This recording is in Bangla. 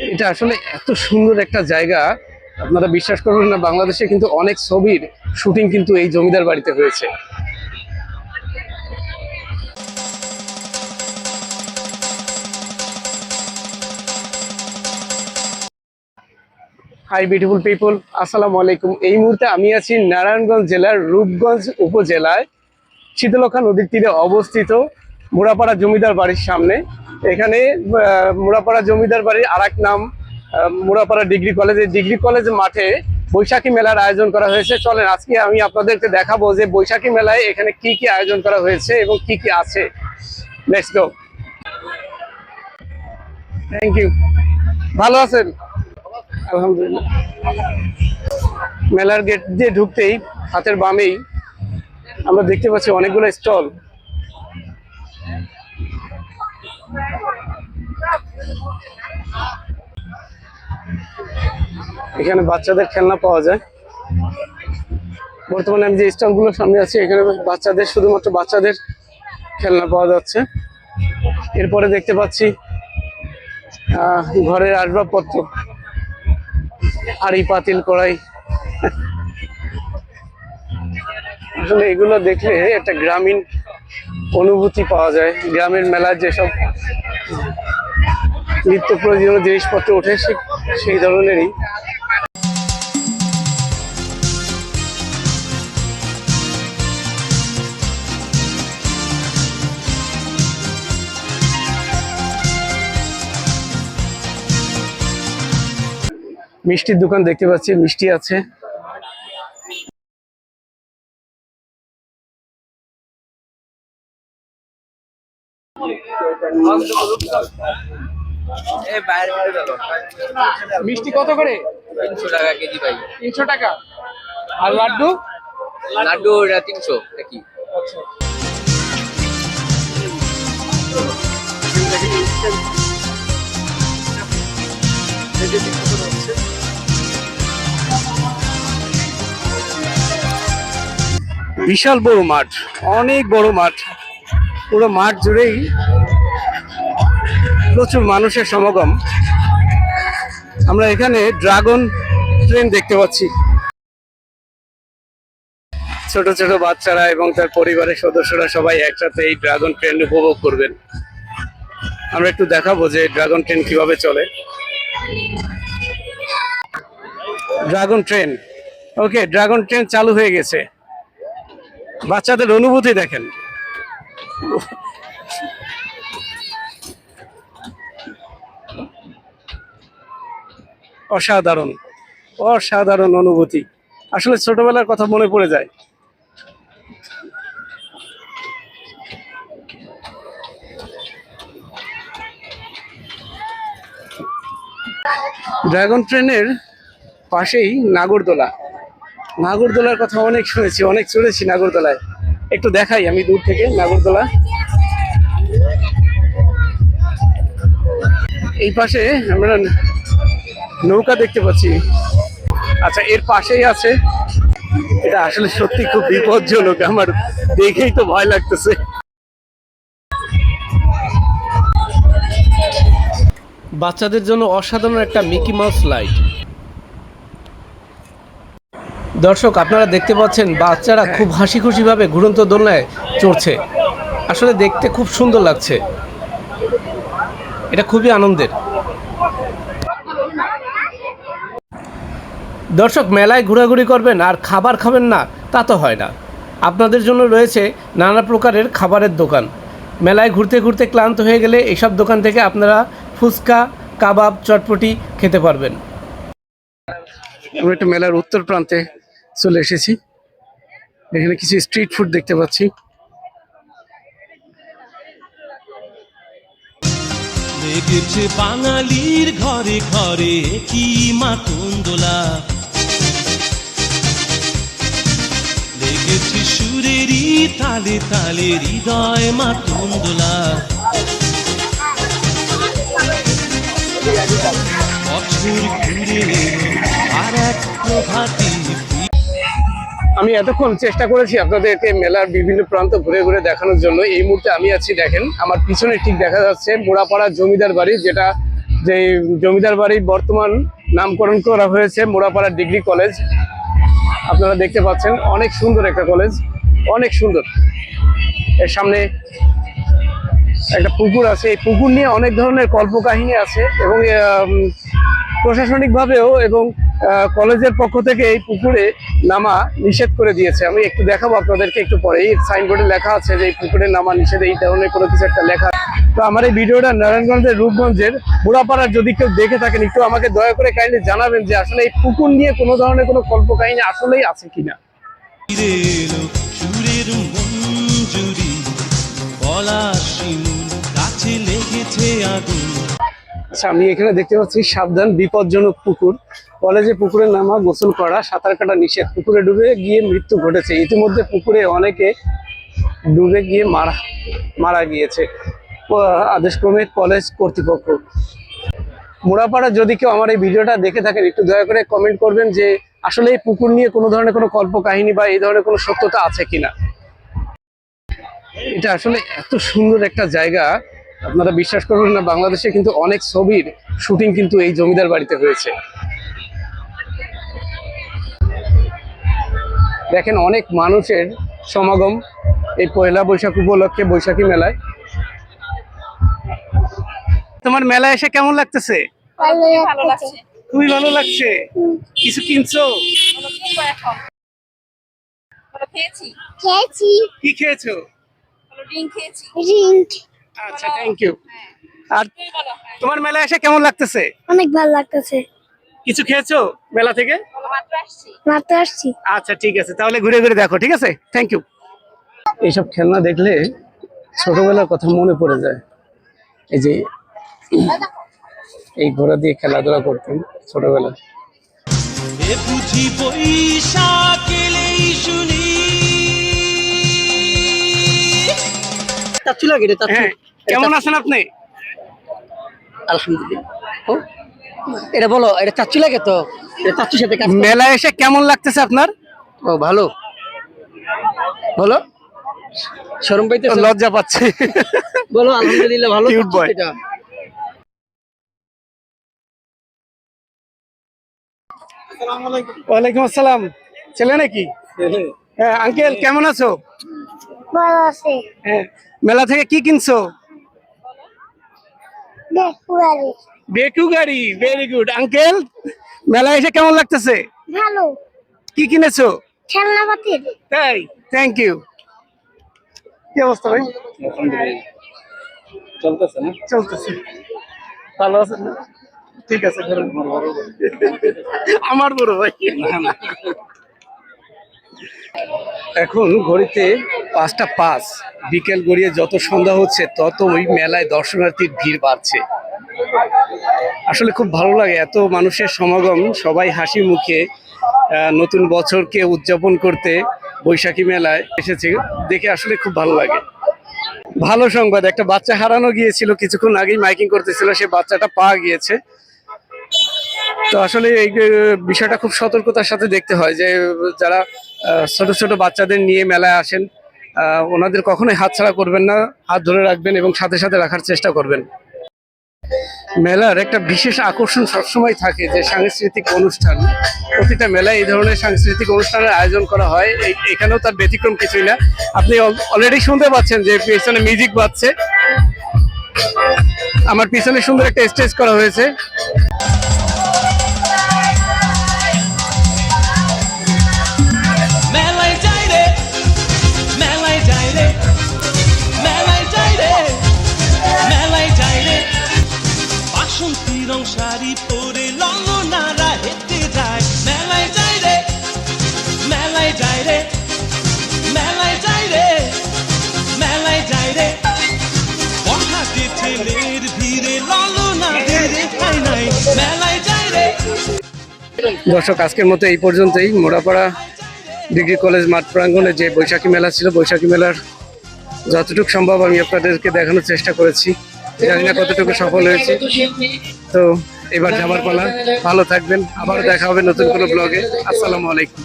এটা আসলে এত সুন্দর একটা জায়গা, আপনারা বিশ্বাস করবেন না, বাংলাদেশে কিন্তু অনেক ছবির শুটিং কিন্তু এই জমিদার বাড়িতে হয়েছে। হাই বিউটিফুল পিপল, আসসালামু আলাইকুম। এই মুহূর্তে আমি আছি নারায়ণগঞ্জ জেলার রূপগঞ্জ উপজেলায় শীতলক্ষা নদীর তীরে অবস্থিত মুড়াপাড়া জমিদার বাড়ির সামনে। এখানে মুড়াপাড়া জমিদার বাড়ির আর এক নাম মুড়াপাড়া ডিগ্রি কলেজ। এই ডিগ্রি কলেজ মাঠে বৈশাখী মেলার আয়োজন করা হয়েছে। চলেন আজকে আমি আপনাদেরকে দেখাবো যে বৈশাখী মেলায় এখানে কি কি আয়োজন করা হয়েছে এবং কি কি আছে। Let's go. Thank you. ভালো আছেন? আলহামদুলিল্লাহ। মেলার গেট দিয়ে ঢুকতেই হাতের বামেই আমরা দেখতে পাচ্ছি অনেকগুলো স্টল। এখানে বাচ্চাদের খেলনা পাওয়া যায়। বর্তমানে আমি যে স্টলগুলোর সামনে আছি এখানে বাচ্চাদের, শুধুমাত্র বাচ্চাদের খেলনা পাওয়া যাচ্ছে। এরপরে দেখতে পাচ্ছি ঘরের আসবাবপত্র, হাঁড়ি পাতিল কড়াই। আসলে এগুলো দেখলে একটা গ্রামীণ অনুভূতি পাওয়া যায়। গ্রামের মেলায় যেসব নিত্য প্রয়োজনীয় জিনিসপত্র ওঠে সেই ধরনেরই। মিষ্টির দোকান দেখতে পাচ্ছি, মিষ্টি আছে। মিষ্টি কত করে? 300 টাকা কেজি ভাই। 300 টাকা। আর লাড্ডু? লাড্ডু ওটা 300 একই। আচ্ছা। বিশাল বড় মাঠ, অনেক বড় মাঠ। পুরো মাঠ জুড়েই প্রচুর মানুষের সমাগম। আমরা এখানে ড্রাগন ট্রেন দেখতে পাচ্ছি। ছোট ছোট বাচ্চারা এবং তার পরিবারের সদস্যরা সবাই একসাথে এই ড্রাগন ট্রেন উপভোগ করবেন। আমরা একটু দেখাবো যে ড্রাগন ট্রেন কিভাবে চলে। ড্রাগন ট্রেন, ওকে, ড্রাগন ট্রেন চালু হয়ে গেছে। বাচ্চাদের অনুভূতি দেখেন। অসাধারণ অসাধারণ অনুভূতি। আসলে ছোটবেলার কথা মনে পড়ে যায়। ড্রাগন ট্রেনের পাশেই নাগরদোলা। নাগরদোলার কথা অনেক শুনেছি, অনেক চড়েছি নাগরদোলায়। একটু দেখাই আমি দূর থেকে নাগরদোলা। এই পাশে আমরা নৌকা দেখতে পাচ্ছি। আচ্ছা, এর পাশেই আছে, এটা আসলে সত্যি খুব বিপজ্জনক, আমার দেখেই তো ভয় লাগতেছে। বাচ্চাদের জন্য অসাধারণ একটা মিকি মাউস লাইট। দর্শক, আপনারা দেখতে পাচ্ছেন বাচ্চারা খুব হাসি খুশি ভাবে ঘুরন্ত দোলনায় চড়ছে। আসলে দেখতে খুব সুন্দর লাগছে, এটা খুবই আনন্দের। দর্শক, মেলায় ঘোরাঘুরি করবেন আর খাবার খাবেন না তা তো হয় না। আপনাদের জন্য রয়েছে নানা প্রকারের খাবারের দোকান। মেলায় ঘুরতে ঘুরতে ক্লান্ত হয়ে গেলে এইসব দোকান থেকে আপনারা ফুচকা, কাবাব, চটপটি খেতে পারবেন। আমরা একটু মেলার উত্তর প্রান্তে চলে এসেছি। এখানে কিছু স্ট্রিট ফুড দেখতে পাচ্ছি। লেগেছে বাঙালির ঘরে ঘরে কি মাতন্দোলা, লেগেছে সুরেরই তালে তালে হৃদয় মাতন্দোলা। বছর ঘুরে আর এক প্রভাতী। আমি এতক্ষণ চেষ্টা করেছি আপনাদেরকে মেলার বিভিন্ন প্রান্ত ঘুরে ঘুরে দেখানোর জন্য। এই মুহূর্তে আমি আছি, দেখেন আমার পিছনে ঠিক দেখা যাচ্ছে মুড়াপাড়া জমিদার বাড়ি, যেটা যে জমিদার বাড়ি বর্তমান নামকরণ করা হয়েছে মোড়াপাড়া ডিগ্রি কলেজ। আপনারা দেখতে পাচ্ছেন অনেক সুন্দর একটা কলেজ, অনেক সুন্দর। এর সামনে একটা পুকুর আছে, এই পুকুর নিয়ে অনেক ধরনের কল্পকাহিনী আছে এবং প্রশাসনিকভাবেও এবং কলেজের পক্ষ থেকে এই পুকুরে নামা নিষেধ করে দিয়েছে। আমি একটু দেখাবো আপনাদেরকে একটু পরে। এই সাইনবোর্ডে লেখা আছে যে এই পুকুরে নামা নিষেধ, এই ধরনের কোনো কিছু একটা লেখা। তো আমার এই ভিডিওটা নারায়ণগঞ্জের রূপগঞ্জের মুড়াপাড়ার যদি কেউ দেখে থাকেন, একটু আমাকে দয়া করে কাইন্ডলি জানাবেন যে আসলে এই পুকুর নিয়ে কোনো ধরনের কোনো কল্পকাহিনী আসলেই আছে কিনা। ফিরে এলো সুরের মঞ্জুরি, পলাশ শিমুল গাছে লেগেছে আগুন। আচ্ছা, আমি এখানে দেখতে পাচ্ছি সাবধান বিপজ্জনক পুকুর। কলেজে পুকুরে নামা, গোসল করা, সাঁতার কাটা নিষেধ। পুকুরে ডুবে গিয়ে মৃত্যু ঘটেছে। ইতিমধ্যে পুকুরে অনেকে ডুবে গিয়ে মারা গিয়েছে আদেশক্রমে কলেজ কর্তৃপক্ষ। মোড়াপাড়া যদি কেউ আমার এই ভিডিওটা দেখে থাকেন, একটু দয়া করে কমেন্ট করবেন যে আসলে এই পুকুর নিয়ে কোনো ধরনের কোনো কল্পকাহিনী বা এই ধরনের কোনো সত্যতা আছে কিনা। এটা আসলে এত সুন্দর একটা জায়গা, আপনারা বিশ্বাস করবেন না, বাংলাদেশে কিন্তু অনেক ছবির শুটিং কিন্তু এই জমিদার বাড়িতে হয়েছে। দেখেন অনেক মানুষের সমাগম এই পয়লা বৈশাখ উপলক্ষে বৈশাখী মেলায়। তোমার মেলায় এসে কেমন লাগতেছে? ভালো লাগছে। খুবই ভালো লাগছে। কিছু কিনছো? খেয়েছি। কি খেয়েছো? ড্রিঙ্ক। আচ্ছা, থ্যাংক ইউ। আর তোমার মেলায় এসে কেমন লাগতেছে? অনেক ভালো লাগতেছে। কিছু খেয়েছো মেলা থেকে? মাত্র আসছি। আচ্ছা ঠিক আছে, তাহলে ঘুরে ঘুরে দেখো, ঠিক আছে, থ্যাংক ইউ। এইসব খেলনা দেখলে ছোটবেলার কথা মনে পড়ে যায়। এই যে এই ঘোড়া দিয়ে খেলাধুলা করতাম ছোটবেলায়। এ বুঝি বৈশাখ এলেই শুনি। চাচ্ছু লাগে রে, চাচ্ছু। হ্যাঁ, কেমন আছেন আপনি? আলহামদুলিল্লাহ। ও, এটা বলো, এটা চাচ্ছু লাগে তো? এটা চাচ্ছুর সাথে কাজ করো। মেলায় এসে কেমন লাগতেছে আপনার? ও ভালো। বলো, শরম পাইতেছো? লজ্জা পাচ্ছে। বলো আলহামদুলিল্লাহ ভালো। Cute চাচ্ছু boy. এটা। ওয়ালাইকুম আসসালাম। ছেলে নাকি? হ্যাঁ আঙ্কেল, কেমন আছো? ভালো আছে। হ্যাঁ, মেলা থেকে কি কিনছো? দেখুয়ারি। বেকু গাড়ি, ভেরি গুড। আঙ্কেল, মেলায় এসে কেমন লাগতেছে? ভালো। কি কিনেছো? খেলনাপাতির। তাই, থ্যাংক ইউ। কি অবস্থা ভাই? চলতেছে না? চলতেছে। ভালো আছেন না? ঠিক আছে, ধরুন। আমার বড় ভাই। এখন ঘড়িতে 5:05। বিকেল গড়িয়ে যত সন্ধ্যা হচ্ছে তত ওই মেলায় দর্শনার্থীর ভিড় বাড়ছে। আসলে খুব ভালো লাগে, এত মানুষের সমাগম, সবাই হাসি মুখে নতুন বছরকে উদযাপন করতে বৈশাখী মেলায় এসেছে, দেখে আসলে খুব ভালো লাগে। ভালো সংবাদ, একটা বাচ্চা হারানো গিয়েছিল, কিছুক্ষণ আগেই মাইকিং করতেছিল, সে বাচ্চাটা পাওয়া গিয়েছে। তো আসলে এই বিষয়টা খুব সতর্কতার সাথে দেখতে হয় যে যারা ছোট ছোট বাচ্চাদের নিয়ে মেলায় আসেন, ওনাদের কখনোই হাতছাড়া করবেন না, হাত ধরে রাখবেন এবং সাথে সাথে রাখার চেষ্টা করবেন। মেলার একটা বিশেষ আকর্ষণ সবসময় থাকে যে সাংস্কৃতিক অনুষ্ঠান। প্রতিটা মেলায় এই ধরনের সাংস্কৃতিক অনুষ্ঠানের আয়োজন করা হয়, এখানেও তার ব্যতিক্রম কিছুই না। আপনি অলরেডি শুনতে পাচ্ছেন যে পিছনে মিউজিক বাজছে। আমার পিছনে সুন্দর একটা স্টেজ করা হয়েছে। মেলায় যাই রে, মেলায় যাই রে, মেলায় যাই রে, মেলায় যাই রে। বাসন্তী রং শাড়ি পরে ললনারা হেঁটে যায়। মেলায় যাই রে, মেলায় যাই রে, মেলায় যাই রে, মেলায় যাই রে। বহাতে ছেলের ভিড়ে ললনাদের ঠাই নাই। মেলায় যাই রে। দর্শক, আজকের মতো এই পর্যন্তই। মোড়াপাড়া ডিগ্রি কলেজ মাঠ প্রাঙ্গণে যে বৈশাখী মেলা ছিল, বৈশাখী মেলার যতটুকু সম্ভব আমি আপনাদেরকে দেখানোর চেষ্টা করেছি। জানি না কতটুকু সফল হয়েছে। তো এবার যাবার পালা। ভালো থাকবেন, আবার দেখা হবে নতুন কোনো ব্লগে। আসসালামু আলাইকুম।